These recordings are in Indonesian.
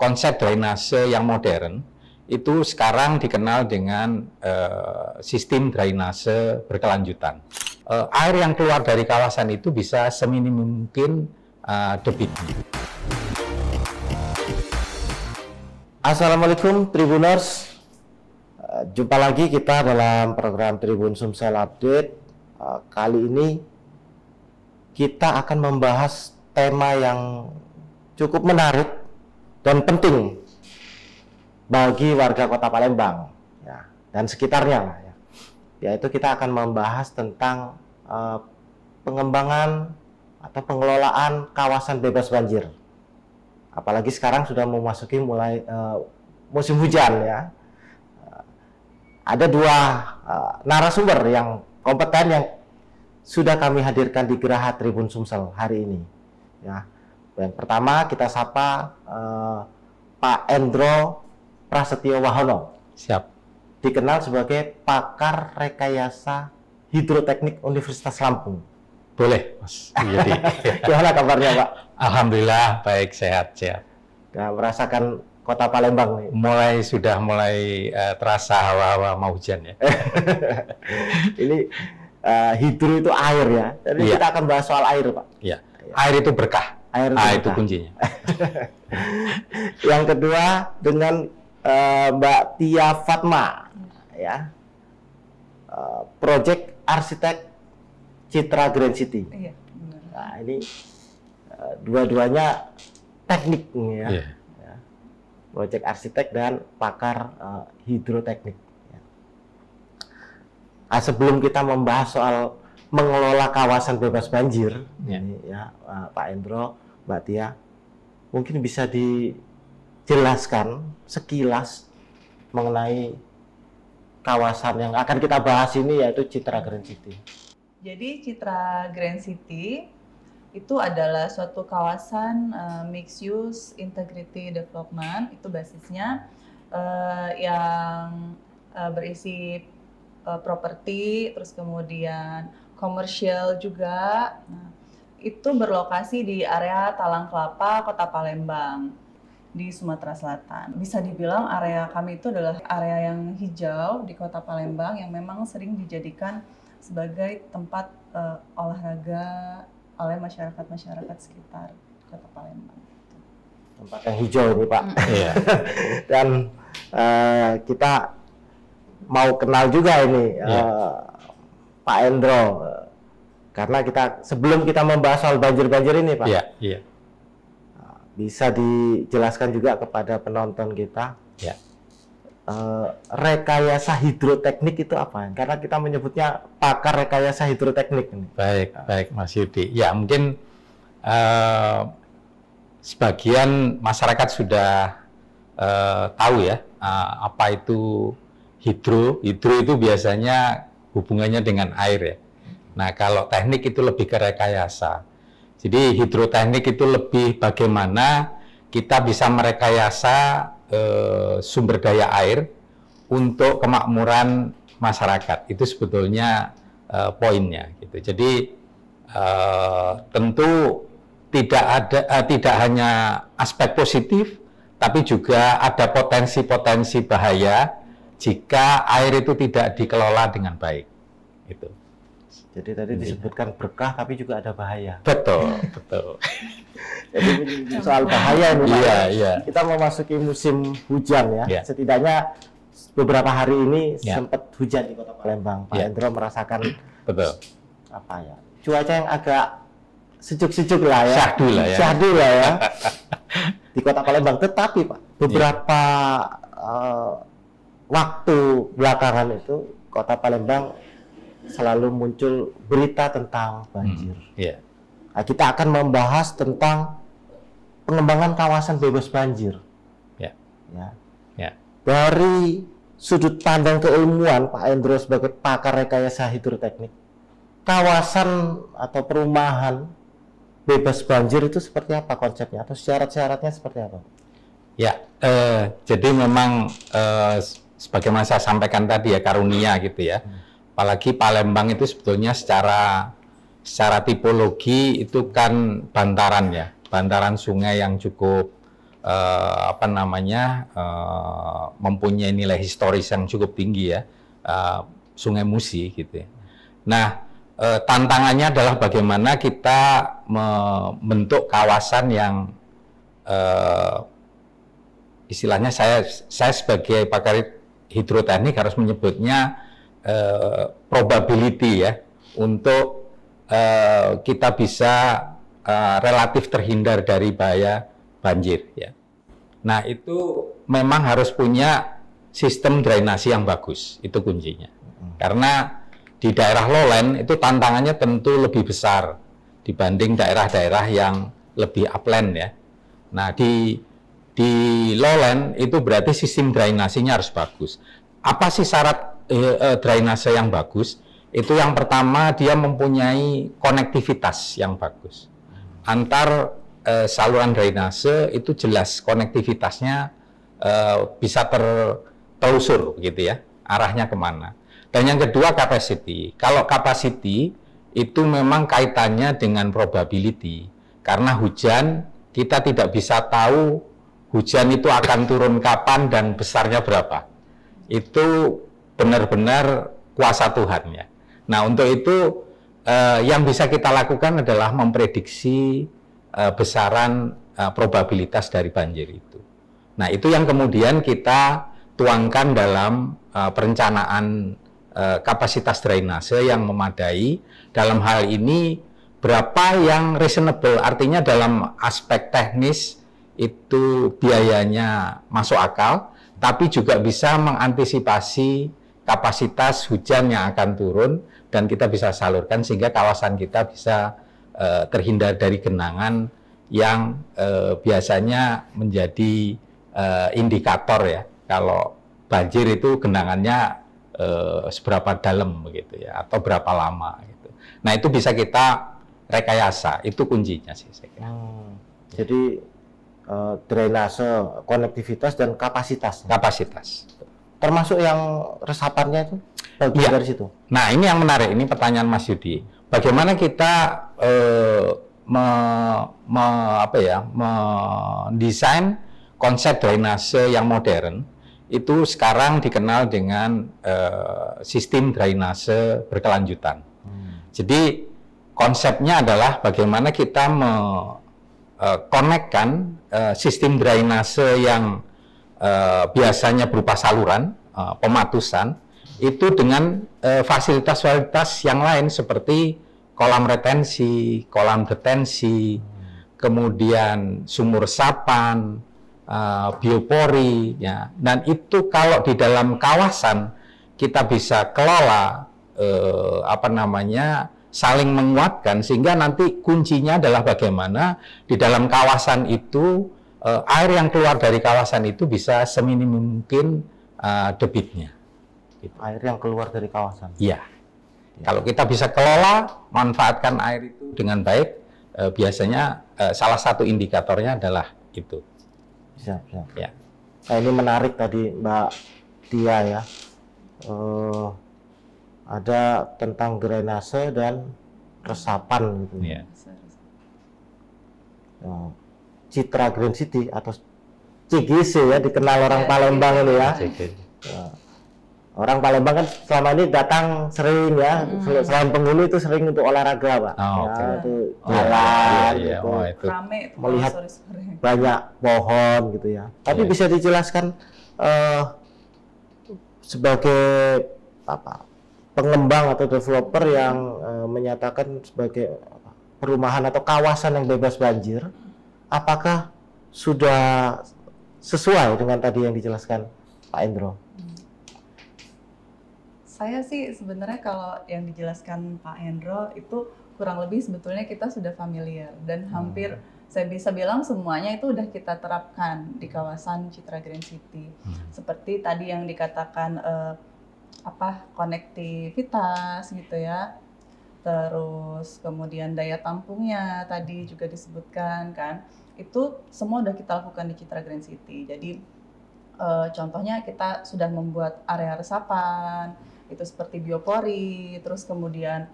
Konsep drainase yang modern itu sekarang dikenal dengan sistem drainase berkelanjutan. Air yang keluar dari kawasan itu bisa seminim mungkin debitnya. Assalamualaikum Tribuners, jumpa lagi kita dalam program Tribun Sumsel Update. Kali ini kita akan membahas tema yang cukup menarik dan penting bagi warga Kota Palembang ya, dan sekitarnya ya. Yaitu kita akan membahas tentang pengembangan atau pengelolaan kawasan bebas banjir. Apalagi sekarang sudah memasuki mulai musim hujan ya. Ada dua narasumber yang kompeten yang sudah kami hadirkan di Geraha Tribun Sumsel hari ini. Ya, yang pertama kita sapa Pak Endro Prasetyo Wahono. Siap. Dikenal sebagai pakar rekayasa hidroteknik Universitas Lampung. Boleh, Mas Yudi. Gimana kabarnya, Pak? Alhamdulillah baik, sehat. Nah, merasakan Kota Palembang nih. Sudah mulai terasa hawa-hawa mau hujan ya. Ini hidro itu air ya. Jadi Iya. kita akan bahas soal air, Pak. Iya. Air itu berkah. Air Itu berkah. kuncinya. Yang kedua dengan Mbak Tia Fatma, ya, Project Arsitek Citra Grand City. Iya, benar. Nah, ini dua-duanya teknik ya. Iya. Ya. Project Arsitek dan pakar hidroteknik. Ya. Nah, sebelum kita membahas soal mengelola kawasan bebas banjir, Ya. ini ya Pak Endro, Mbak Tia, mungkin bisa dijelaskan sekilas mengenai kawasan yang akan kita bahas ini, yaitu Citra Grand City. Jadi Citra Grand City itu adalah suatu kawasan mixed use integrity development. Itu basisnya yang berisi properti, terus kemudian komersial juga. Nah, itu berlokasi di area Talang Kelapa, Kota Palembang, di Sumatera Selatan. Bisa dibilang area kami itu adalah area yang hijau di Kota Palembang yang memang sering dijadikan sebagai tempat olahraga oleh masyarakat sekitar Kota Palembang. Tempat yang hijau ini, Pak. Iya. Dan kita mau kenal juga ini Pak Endro, karena sebelum kita membahas soal banjir-banjir ini, Pak, Iya. bisa dijelaskan juga kepada penonton kita, Ya. rekayasa hidroteknik itu apa? Karena kita menyebutnya pakar rekayasa hidroteknik ini. Baik, Mas Yudi. Ya, mungkin sebagian masyarakat sudah tahu ya apa itu hidro. Hidro itu biasanya hubungannya dengan air ya. Nah, kalau teknik itu lebih ke rekayasa. Jadi hidroteknik itu lebih bagaimana kita bisa merekayasa sumber daya air untuk kemakmuran masyarakat. Itu sebetulnya poinnya gitu. Jadi tentu tidak hanya aspek positif, tapi juga ada potensi-potensi bahaya jika air itu tidak dikelola dengan baik. Itu. Jadi tadi disebutkan berkah, tapi juga ada bahaya. Betul. Jadi soal bahaya ini, Pak. Iya. Kita memasuki musim hujan ya. Iya. Setidaknya beberapa hari ini Iya. sempat hujan di Kota Palembang. Pak Iya. Endro merasakan Betul. apa ya? Cuaca yang agak sejuk-sejuk lah ya. Syahdu lah ya. Di Kota Palembang. Tetapi Pak, beberapa waktu belakangan itu Kota Palembang selalu muncul berita tentang banjir. Iya. Nah, kita akan membahas tentang pengembangan kawasan bebas banjir. Ya. Ya. Dari sudut pandang keilmuan Pak Endro sebagai pakar rekayasa hidroteknik, kawasan atau perumahan bebas banjir itu seperti apa konsepnya atau syarat-syaratnya seperti apa? Ya, jadi memang sebagaimana saya sampaikan tadi ya, karunia gitu ya. Apalagi Palembang itu sebetulnya secara tipologi itu kan bantaran ya, bantaran sungai yang cukup mempunyai nilai historis yang cukup tinggi ya, Sungai Musi gitu ya. Nah, tantangannya adalah bagaimana kita membentuk kawasan yang istilahnya saya sebagai pakar hidroteknik harus menyebutnya probability ya, untuk kita bisa relatif terhindar dari bahaya banjir ya. Nah, itu memang harus punya sistem drainasi yang bagus, itu kuncinya. Karena di daerah lowland itu tantangannya tentu lebih besar dibanding daerah-daerah yang lebih upland ya. Nah, di lowland itu berarti sistem drainasinya harus bagus. Apa sih syarat drainase yang bagus? Itu yang pertama, dia mempunyai konektivitas yang bagus. Antar saluran drainase itu jelas konektivitasnya bisa tertelusur gitu ya, arahnya kemana. Dan yang kedua capacity. Kalau capacity itu memang kaitannya dengan probability. Karena hujan, kita tidak bisa tahu hujan itu akan turun kapan dan besarnya berapa. Itu benar-benar kuasa Tuhan ya. Nah, untuk itu yang bisa kita lakukan adalah memprediksi besaran probabilitas dari banjir itu. Nah, itu yang kemudian kita tuangkan dalam perencanaan kapasitas drainase yang memadai. Dalam hal ini berapa yang reasonable, artinya dalam aspek teknis itu biayanya masuk akal, tapi juga bisa mengantisipasi kapasitas hujan yang akan turun dan kita bisa salurkan sehingga kawasan kita bisa terhindar dari genangan yang biasanya menjadi indikator ya, kalau banjir itu genangannya seberapa dalam begitu ya, atau berapa lama gitu. Nah, itu bisa kita rekayasa, itu kuncinya sih saya kira. Jadi drainase, konektivitas dan kapasitas. Kapasitas. Termasuk yang resapannya itu bagian dari situ. Nah, ini yang menarik, ini pertanyaan Mas Yudi. Bagaimana kita mendesain konsep drainase yang modern? Itu sekarang dikenal dengan sistem drainase berkelanjutan. Jadi konsepnya adalah bagaimana kita konekkan sistem drainase yang biasanya berupa saluran, pematusan, itu dengan fasilitas-fasilitas yang lain seperti kolam retensi, kolam detensi, kemudian sumur resapan, biopori, ya. Dan itu kalau di dalam kawasan kita bisa kelola saling menguatkan, sehingga nanti kuncinya adalah bagaimana di dalam kawasan itu air yang keluar dari kawasan itu bisa seminim mungkin debitnya. Gitu. Air yang keluar dari kawasan. Iya. Kalau kita bisa kelola, manfaatkan air itu dengan baik, biasanya salah satu indikatornya adalah itu. Siap. Ya. Nah, ini menarik tadi Mbak Tia ya. Ada tentang drainase dan resapan gitu. Ya. Citra Green City atau CGC ya, dikenal orang Palembang ini ya. Orang Palembang kan selama ini datang sering ya, selain penghulu itu sering untuk olahraga Pak. Itu jalan, itu rame itu melihat sore-sore. Banyak pohon gitu ya. Tapi bisa dijelaskan sebagai pengembang atau developer yang menyatakan sebagai perumahan atau kawasan yang bebas banjir, apakah sudah sesuai dengan tadi yang dijelaskan Pak Endro? Saya sih sebenarnya kalau yang dijelaskan Pak Hendro itu kurang lebih sebetulnya kita sudah familiar dan hampir saya bisa bilang semuanya itu udah kita terapkan di kawasan Citra Green City. Seperti tadi yang dikatakan konektivitas gitu ya. Terus kemudian daya tampungnya tadi juga disebutkan kan. Itu semua udah kita lakukan di Citra Green City. Jadi contohnya kita sudah membuat area resapan, itu seperti biopori, terus kemudian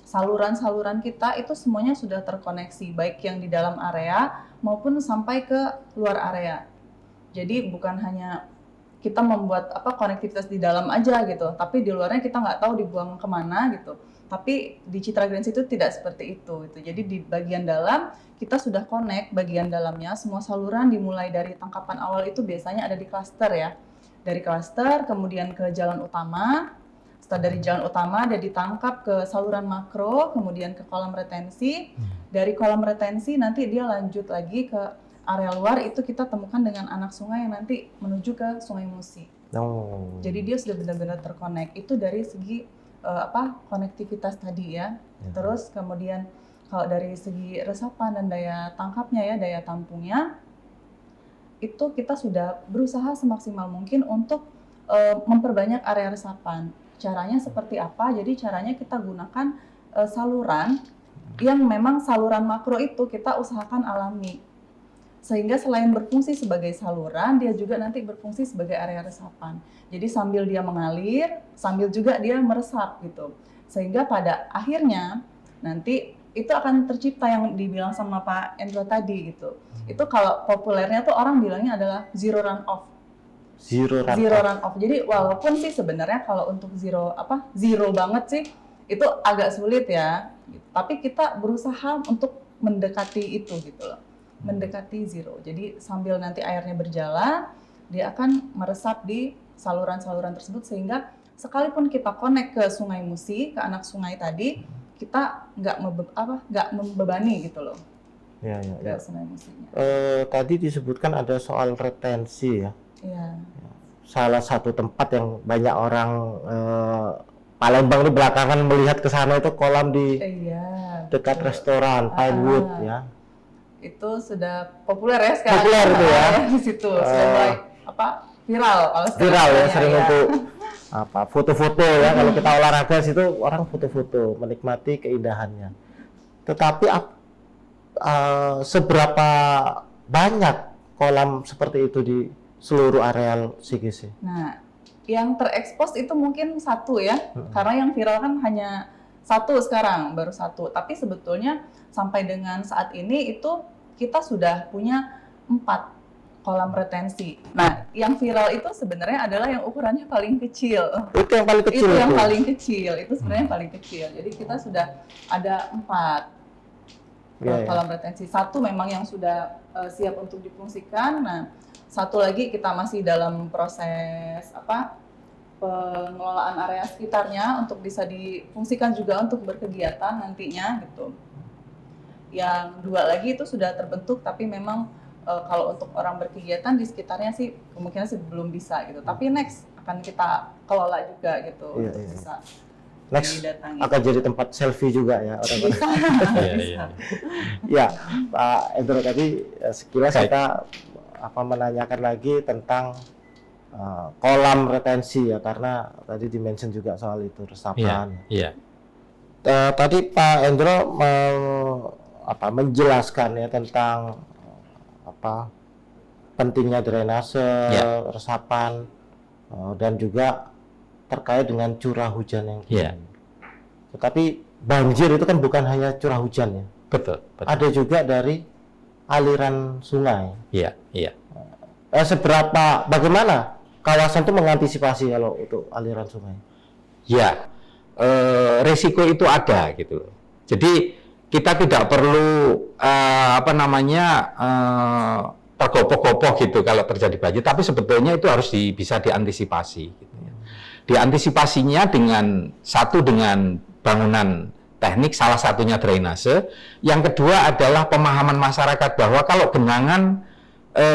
saluran-saluran kita itu semuanya sudah terkoneksi, baik yang di dalam area maupun sampai ke luar area. Jadi bukan hanya kita membuat konektivitas di dalam aja gitu, tapi di luarnya kita nggak tahu dibuang kemana gitu. Tapi di Citra Greens itu tidak seperti itu. Jadi di bagian dalam kita sudah connect bagian dalamnya, semua saluran dimulai dari tangkapan awal itu biasanya ada di klaster ya. Dari klaster kemudian ke jalan utama. Setelah dari jalan utama dia ditangkap ke saluran makro, kemudian ke kolam retensi. Dari kolam retensi nanti dia lanjut lagi ke area luar, itu kita temukan dengan anak sungai yang nanti menuju ke Sungai Musi. Jadi dia sudah benar-benar terkonek. Itu dari segi konektivitas tadi ya. Terus kemudian kalau dari segi resapan dan daya tangkapnya ya, daya tampungnya, itu kita sudah berusaha semaksimal mungkin untuk memperbanyak area resapan. Caranya seperti apa? Jadi caranya kita gunakan saluran yang memang saluran makro itu kita usahakan alami. Sehingga selain berfungsi sebagai saluran, dia juga nanti berfungsi sebagai area resapan. Jadi sambil dia mengalir, sambil juga dia meresap gitu. Sehingga pada akhirnya nanti itu akan tercipta yang dibilang sama Pak Endro tadi gitu. Itu kalau populernya tuh orang bilangnya adalah zero runoff. Zero runoff. Jadi walaupun sih sebenarnya kalau untuk zero banget sih itu agak sulit ya. Tapi kita berusaha untuk mendekati itu gitu loh. Mendekati zero. Jadi sambil nanti airnya berjalan, dia akan meresap di saluran-saluran tersebut sehingga sekalipun kita connect ke Sungai Musi, ke anak sungai tadi, kita nggak membebani gitu loh. Ya. Sungai Musinya. Tadi disebutkan ada soal retensi ya. Iya. Salah satu tempat yang banyak orang Palembang ini belakangan melihat ke sana itu kolam di dekat restoran Pinewood ya. Itu sudah populer ya sekarang. Populer itu ya. Di situ sudah mulai viral kalau viral ya, sering untuk foto-foto ya. Kalau kita olahraga situ orang foto-foto menikmati keindahannya. Tetapi seberapa banyak kolam seperti itu di seluruh areal CGC? Nah, yang terekspos itu mungkin satu ya, karena yang viral kan hanya satu sekarang, baru satu. Tapi sebetulnya sampai dengan saat ini itu kita sudah punya 4 kolam retensi. Nah, yang viral itu sebenarnya adalah yang ukurannya paling kecil. Itu yang paling kecil. Itu yang paling kecil. Itu sebenarnya yang paling kecil. Jadi kita sudah ada 4 kolam retensi. Satu memang yang sudah siap untuk difungsikan. Nah, satu lagi kita masih dalam proses pengelolaan area sekitarnya untuk bisa difungsikan juga untuk berkegiatan nantinya gitu. Yang 2 lagi itu sudah terbentuk tapi memang kalau untuk orang berkegiatan di sekitarnya sih kemungkinan sih belum bisa gitu. Tapi next akan kita kelola juga gitu untuk bisa next didatangi. Akan jadi tempat selfie juga ya orang-orang. Bisa. Ya, Pak Endro tadi sekilas kita menanyakan lagi tentang kolam retensi ya, karena tadi dimention juga soal itu resapan. Iya. Tadi Pak Endro menjelaskan ya tentang pentingnya drainase, resapan, dan juga terkait dengan curah hujan yang tinggi. Tetapi banjir itu kan bukan hanya curah hujan ya. Betul. Ada juga dari aliran sungai. Iya. Bagaimana kawasan itu mengantisipasi kalau untuk aliran sungai? Ya, resiko itu ada gitu. Jadi kita tidak perlu tergopoh-gopoh gitu kalau terjadi banjir, tapi sebetulnya itu harus bisa diantisipasi. Gitu ya. Diantisipasinya dengan bangunan teknik, salah satunya drainase. Yang kedua adalah pemahaman masyarakat bahwa kalau genangan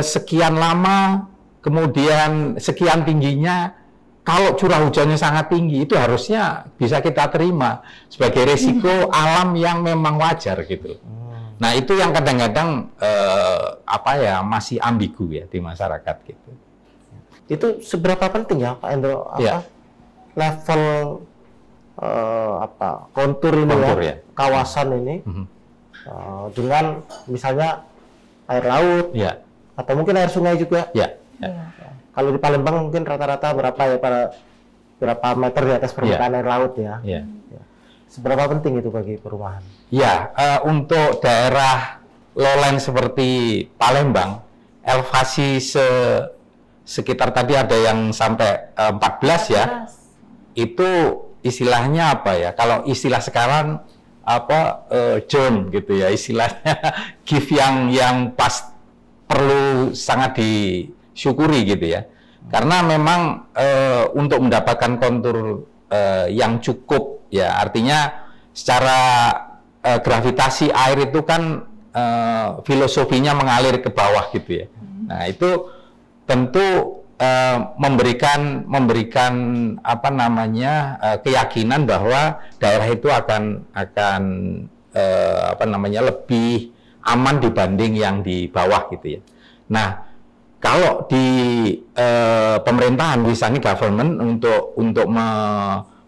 sekian lama, kemudian sekian tingginya, kalau curah hujannya sangat tinggi, itu harusnya bisa kita terima sebagai resiko alam yang memang wajar gitu. Nah itu yang kadang-kadang masih ambigu ya di masyarakat gitu. Itu seberapa penting ya Pak Endro? Level kontur ini kawasan ini dengan misalnya air laut atau mungkin air sungai juga. Kalau di Palembang mungkin rata-rata berapa meter di atas permukaan air laut ya. Seberapa penting itu bagi perumahan? Ya, untuk daerah lowland seperti Palembang, elevasi sekitar tadi ada yang sampai 14 ya, itu istilahnya apa ya? Kalau istilah sekarang apa zone gitu ya, istilahnya gift yang pas perlu sangat disyukuri gitu ya. Karena memang untuk mendapatkan kontur yang cukup ya, artinya secara gravitasi air itu kan filosofinya mengalir ke bawah gitu ya. Nah, itu tentu memberikan apa namanya keyakinan bahwa daerah itu akan apa namanya lebih aman dibanding yang di bawah gitu ya. Nah, kalau di pemerintahan misalnya government untuk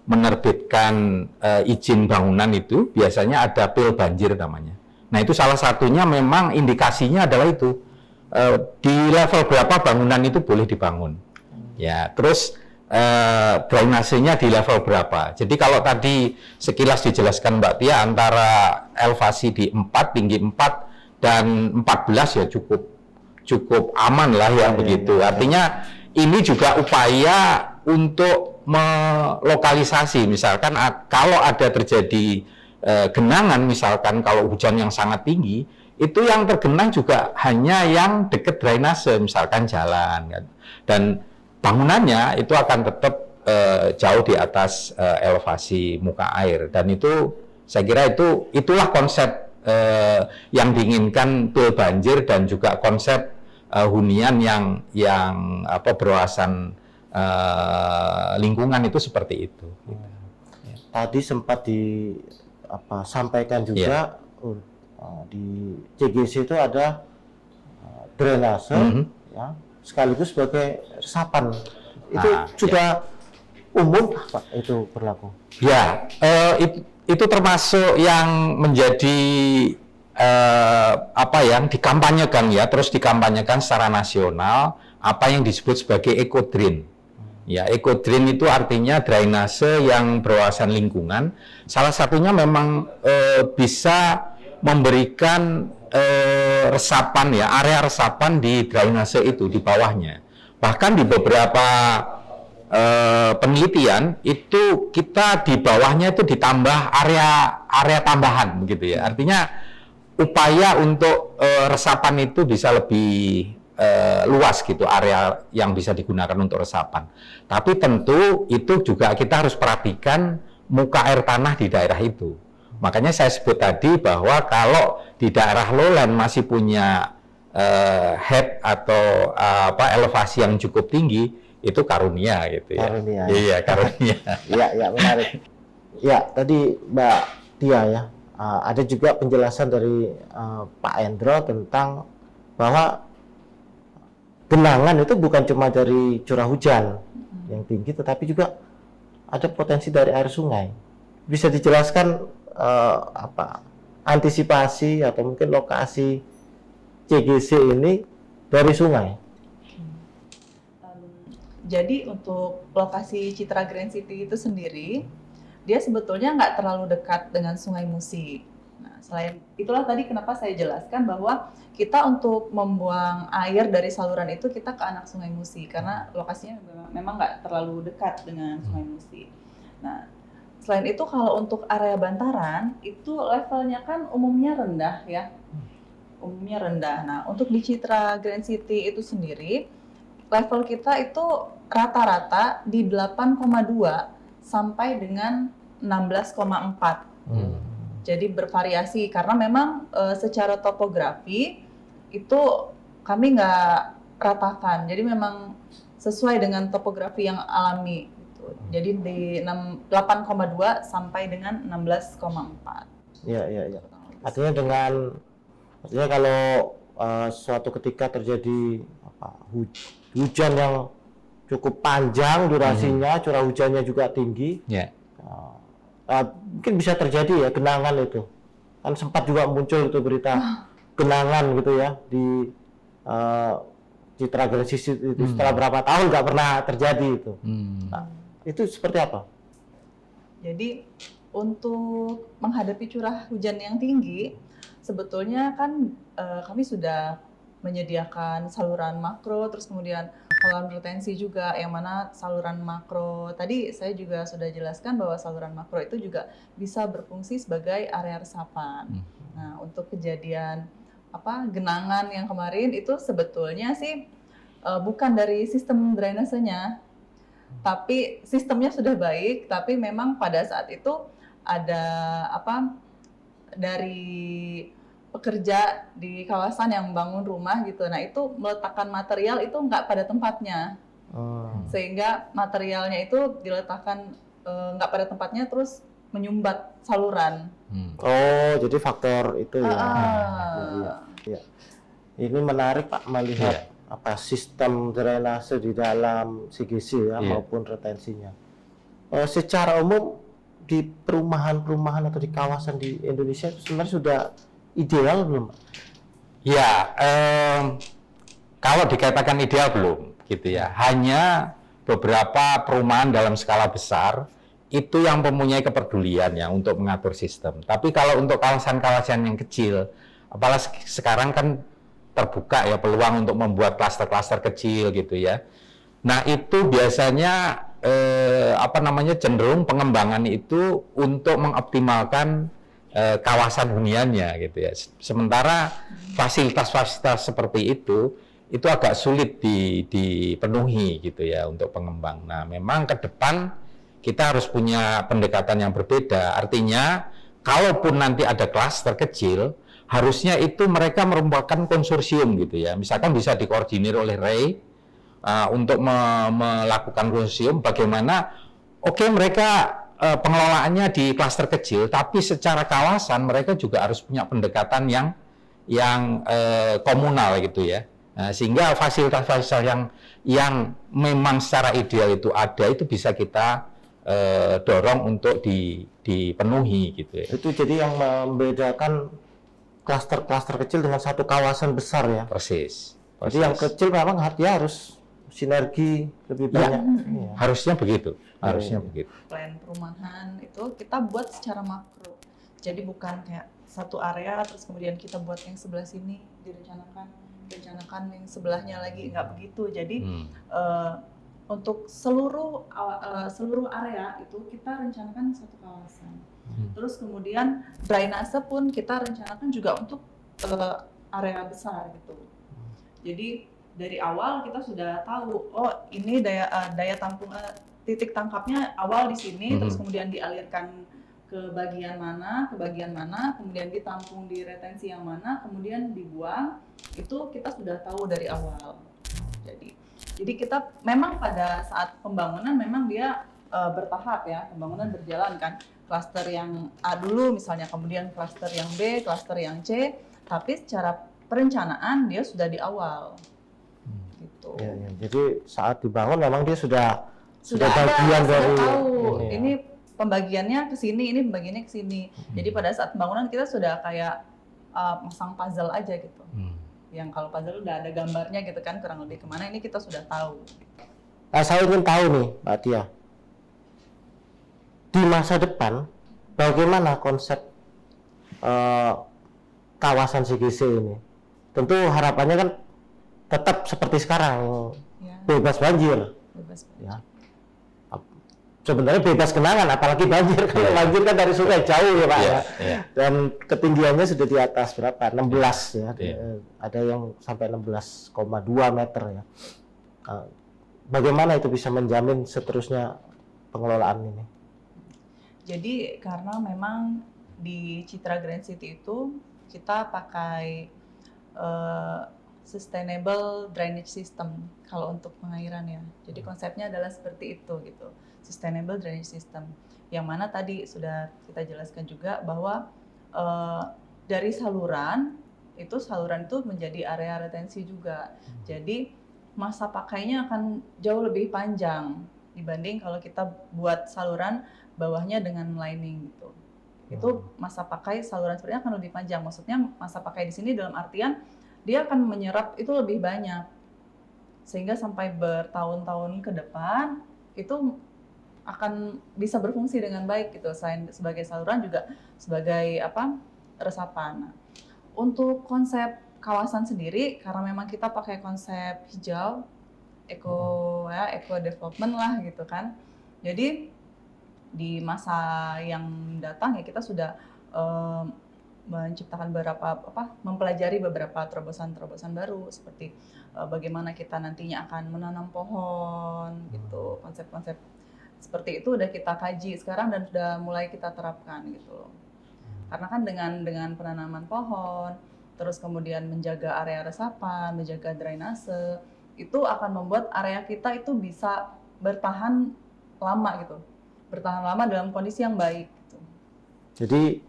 menerbitkan izin bangunan itu biasanya ada pil banjir namanya. Nah, itu salah satunya memang indikasinya adalah itu. Di level berapa bangunan itu boleh dibangun. Ya, terus drainasenya di level berapa. Jadi kalau tadi sekilas dijelaskan Mbak Tia antara elevasi di 4, tinggi 4 dan 14 ya cukup aman lah ya begitu. Artinya ini juga upaya untuk melokalisasi, misalkan kalau ada terjadi genangan, misalkan kalau hujan yang sangat tinggi, itu yang tergenang juga hanya yang dekat drainase, misalkan jalan kan. Dan bangunannya itu akan tetap jauh di atas elevasi muka air, dan itu saya kira itulah konsep yang diinginkan pil banjir dan juga konsep hunian yang apa berwawasan lingkungan itu seperti itu. Tadi sempat sampaikan juga di CGC itu ada drainase ya, sekaligus sebagai resapan. Itu sudah umum Pak itu berlaku? Ya, itu termasuk yang menjadi apa yang dikampanyekan ya, terus dikampanyekan secara nasional, apa yang disebut sebagai eco-drain. Ya, eco-drain itu artinya drainase yang berwawasan lingkungan. Salah satunya memang bisa memberikan resapan ya, area resapan di drainase itu di bawahnya. Bahkan di beberapa penelitian itu kita di bawahnya itu ditambah area tambahan begitu ya. Artinya upaya untuk resapan itu bisa lebih luas gitu, area yang bisa digunakan untuk resapan. Tapi tentu itu juga kita harus perhatikan muka air tanah di daerah itu. Makanya saya sebut tadi bahwa kalau di daerah lowland masih punya head atau elevasi yang cukup tinggi, itu karunia gitu ya. Karunia. Iya, karunia. Iya, menarik. Ya, tadi Mbak Tia ya, ada juga penjelasan dari Pak Endro tentang bahwa genangan itu bukan cuma dari curah hujan yang tinggi, tetapi juga ada potensi dari air sungai. Bisa dijelaskan antisipasi atau mungkin lokasi CGC ini dari sungai? Jadi untuk lokasi Citra Grand City itu sendiri, dia sebetulnya nggak terlalu dekat dengan Sungai Musi. Nah, selain itulah tadi kenapa saya jelaskan bahwa kita untuk membuang air dari saluran itu kita ke anak Sungai Musi, karena lokasinya memang nggak terlalu dekat dengan Sungai Musi. Nah, selain itu kalau untuk area bantaran itu levelnya kan umumnya rendah ya, umumnya rendah. Nah, untuk di Citra Grand City itu sendiri level kita itu rata-rata di 8,2 sampai dengan 16,4. Jadi bervariasi karena memang secara topografi itu kami nggak ratakan. Jadi memang sesuai dengan topografi yang alami. Jadi di 8,2 sampai dengan 16,4. Iya. Artinya kalau suatu ketika terjadi hujan yang cukup panjang durasinya, curah hujannya juga tinggi, mungkin bisa terjadi ya genangan itu. Kan sempat juga muncul itu berita genangan gitu ya di Citra Grand City itu setelah berapa tahun nggak pernah terjadi itu. Nah, itu seperti apa? Jadi untuk menghadapi curah hujan yang tinggi, sebetulnya kan kami sudah menyediakan saluran makro, terus kemudian kolam retensi juga, yang mana saluran makro tadi saya juga sudah jelaskan bahwa saluran makro itu juga bisa berfungsi sebagai area resapan. Nah, untuk kejadian genangan yang kemarin itu sebetulnya sih bukan dari sistem drainasenya, tapi sistemnya sudah baik, tapi memang pada saat itu ada dari pekerja di kawasan yang membangun rumah gitu. Nah, itu meletakkan material itu nggak pada tempatnya. Sehingga materialnya itu diletakkan nggak pada tempatnya, terus menyumbat saluran. Oh, jadi faktor itu ya. Iya. Ini menarik Pak melihat sistem drainase di dalam CGC ya, maupun retensinya. Secara umum di perumahan-perumahan atau di kawasan di Indonesia sebenarnya sudah ideal belum Pak? Ya, kalau dikatakan ideal belum, gitu ya. Hanya beberapa perumahan dalam skala besar itu yang mempunyai kepedulian ya untuk mengatur sistem. Tapi kalau untuk kawasan-kawasan yang kecil, apalagi sekarang kan terbuka ya peluang untuk membuat klaster-klaster kecil gitu ya. Nah itu biasanya cenderung pengembangan itu untuk mengoptimalkan kawasan huniannya gitu ya. Sementara fasilitas-fasilitas seperti itu agak sulit dipenuhi gitu ya untuk pengembang. Nah, memang ke depan kita harus punya pendekatan yang berbeda. Artinya, kalaupun nanti ada klaster kecil, harusnya itu mereka merupakan konsorsium gitu ya. Misalkan bisa dikoordinir oleh REI untuk melakukan konsorsium bagaimana mereka pengelolaannya di klaster kecil, tapi secara kawasan mereka juga harus punya pendekatan yang komunal gitu ya. Nah, sehingga fasilitas-fasilitas yang memang secara ideal itu ada, itu bisa kita dorong untuk dipenuhi gitu ya. Itu jadi yang membedakan klaster-klaster kecil dengan satu kawasan besar ya. Persis. Jadi yang kecil memang dia harus sinergi lebih banyak. Ya, harusnya begitu. Harusnya begitu. Plan perumahan itu kita buat secara makro. Jadi bukan kayak satu area terus kemudian kita buat yang sebelah sini direncanakan yang sebelahnya lagi, nggak begitu. Jadi untuk seluruh area itu kita rencanakan satu kawasan. Terus kemudian drainase pun kita rencanakan juga untuk area besar gitu. Jadi dari awal kita sudah tahu, ini daya tampung titik tangkapnya awal di sini, terus kemudian dialirkan ke bagian mana, kemudian ditampung di retensi yang mana, kemudian dibuang. Itu kita sudah tahu dari awal. Jadi kita memang pada saat pembangunan memang dia bertahap ya, pembangunan berjalan kan. Klaster yang A dulu misalnya, kemudian klaster yang B, klaster yang C, tapi secara perencanaan dia sudah di awal. Gitu. Ya. Jadi saat dibangun memang dia sudah ada, bagian dari tahu. Ini pembagiannya ke sini, ini pembagiannya ke sini. Jadi pada saat pembangunan kita sudah kayak masang puzzle aja gitu. Yang kalau puzzle udah ada gambarnya gitu kan, kurang lebih kemana, ini kita sudah tahu. Nah, saya ingin tahu nih, Mbak Tia, di masa depan bagaimana konsep kawasan CGC ini? Tentu harapannya kan tetap seperti sekarang, bebas banjir. Ya. Sebenarnya bebas genangan, apalagi banjir. Kalau banjir kan dari sungai jauh ya Pak ya. Dan ketinggiannya sudah di atas berapa? 16 ya. Ada yang sampai 16,2 meter ya. Bagaimana itu bisa menjamin seterusnya pengelolaan ini? Jadi karena memang di Citra Grand City itu kita pakai sustainable drainage system kalau untuk pengairan ya. Jadi konsepnya adalah seperti itu gitu. Sustainable drainage system. Yang mana tadi sudah kita jelaskan juga bahwa dari saluran itu menjadi area retensi juga. Jadi masa pakainya akan jauh lebih panjang dibanding kalau kita buat saluran bawahnya dengan lining gitu. Itu masa pakai saluran sebenarnya akan lebih panjang. Maksudnya masa pakai di sini dalam artian dia akan menyerap itu lebih banyak. Sehingga sampai bertahun-tahun ke depan itu akan bisa berfungsi dengan baik gitu, selain sebagai saluran juga sebagai resapan. Nah, untuk konsep kawasan sendiri, karena memang kita pakai konsep hijau, eco development lah gitu kan. Jadi di masa yang datang ya kita sudah menciptakan mempelajari beberapa terobosan-terobosan baru seperti bagaimana kita nantinya akan menanam pohon gitu. Konsep-konsep seperti itu udah kita kaji sekarang dan sudah mulai kita terapkan gitu. Karena kan dengan penanaman pohon, terus kemudian menjaga area resapan, menjaga drainase, itu akan membuat area kita itu bisa bertahan lama gitu. Bertahan lama dalam kondisi yang baik gitu. Jadi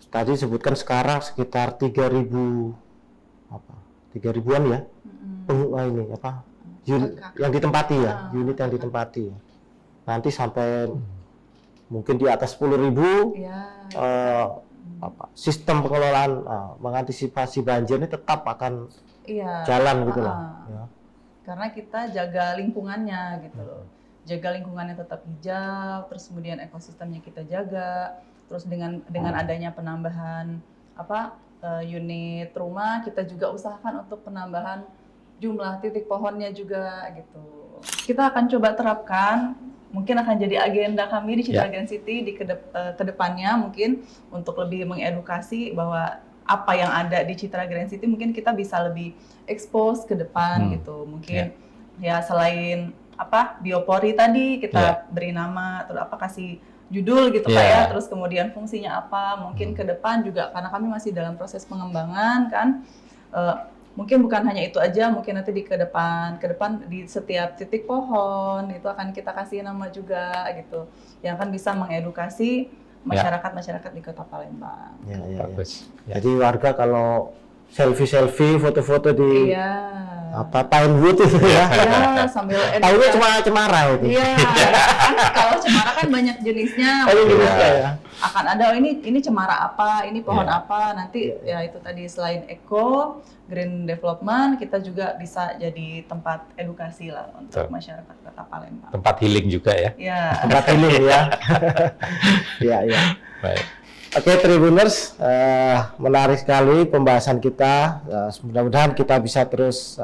tadi sebutkan sekarang sekitar 3.000-an ya. Unit yang ditempati ya, unit yang ditempati. Nanti sampai mungkin di atas 10.000 sistem pengelolaan mengantisipasi banjir ini tetap akan jalan gitu lah. Ya. Karena kita jaga lingkungannya gitu loh. Jaga lingkungannya tetap hijau, terus kemudian ekosistemnya kita jaga, terus dengan adanya penambahan unit rumah, kita juga usahakan untuk penambahan jumlah titik pohonnya juga gitu. Kita akan coba terapkan, mungkin akan jadi agenda kami di Citra Grand City di kedepannya mungkin untuk lebih mengedukasi bahwa apa yang ada di Citra Grand City mungkin kita bisa lebih expose ke depan gitu. Mungkin ya selain biopori tadi kita beri nama, terus kasih judul gitu Pak ya, terus kemudian fungsinya apa, mungkin ke depan juga karena kami masih dalam proses pengembangan kan, mungkin bukan hanya itu aja, mungkin nanti ke depan di setiap titik pohon itu akan kita kasih nama juga gitu, yang akan bisa mengedukasi masyarakat di Kota Palembang. Bagus. Jadi warga kalau selfie, foto-foto di Pinewood itu sambil tahunya cemara itu. Iya, kan kalau cemara kan banyak jenisnya. Akan ada ini cemara apa, ini pohon apa, nanti ya itu tadi selain green development, kita juga bisa jadi tempat edukasi lah untuk masyarakat Kota Palembang. Tempat healing juga ya. Iya. Tempat healing ya. Iya. Baik. Oke, Tribuners, menarik sekali pembahasan kita. Mudah-mudahan kita bisa terus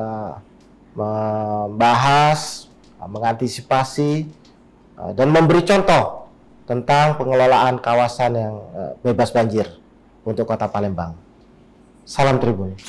membahas, mengantisipasi, dan memberi contoh tentang pengelolaan kawasan yang bebas banjir untuk Kota Palembang. Salam Tribun.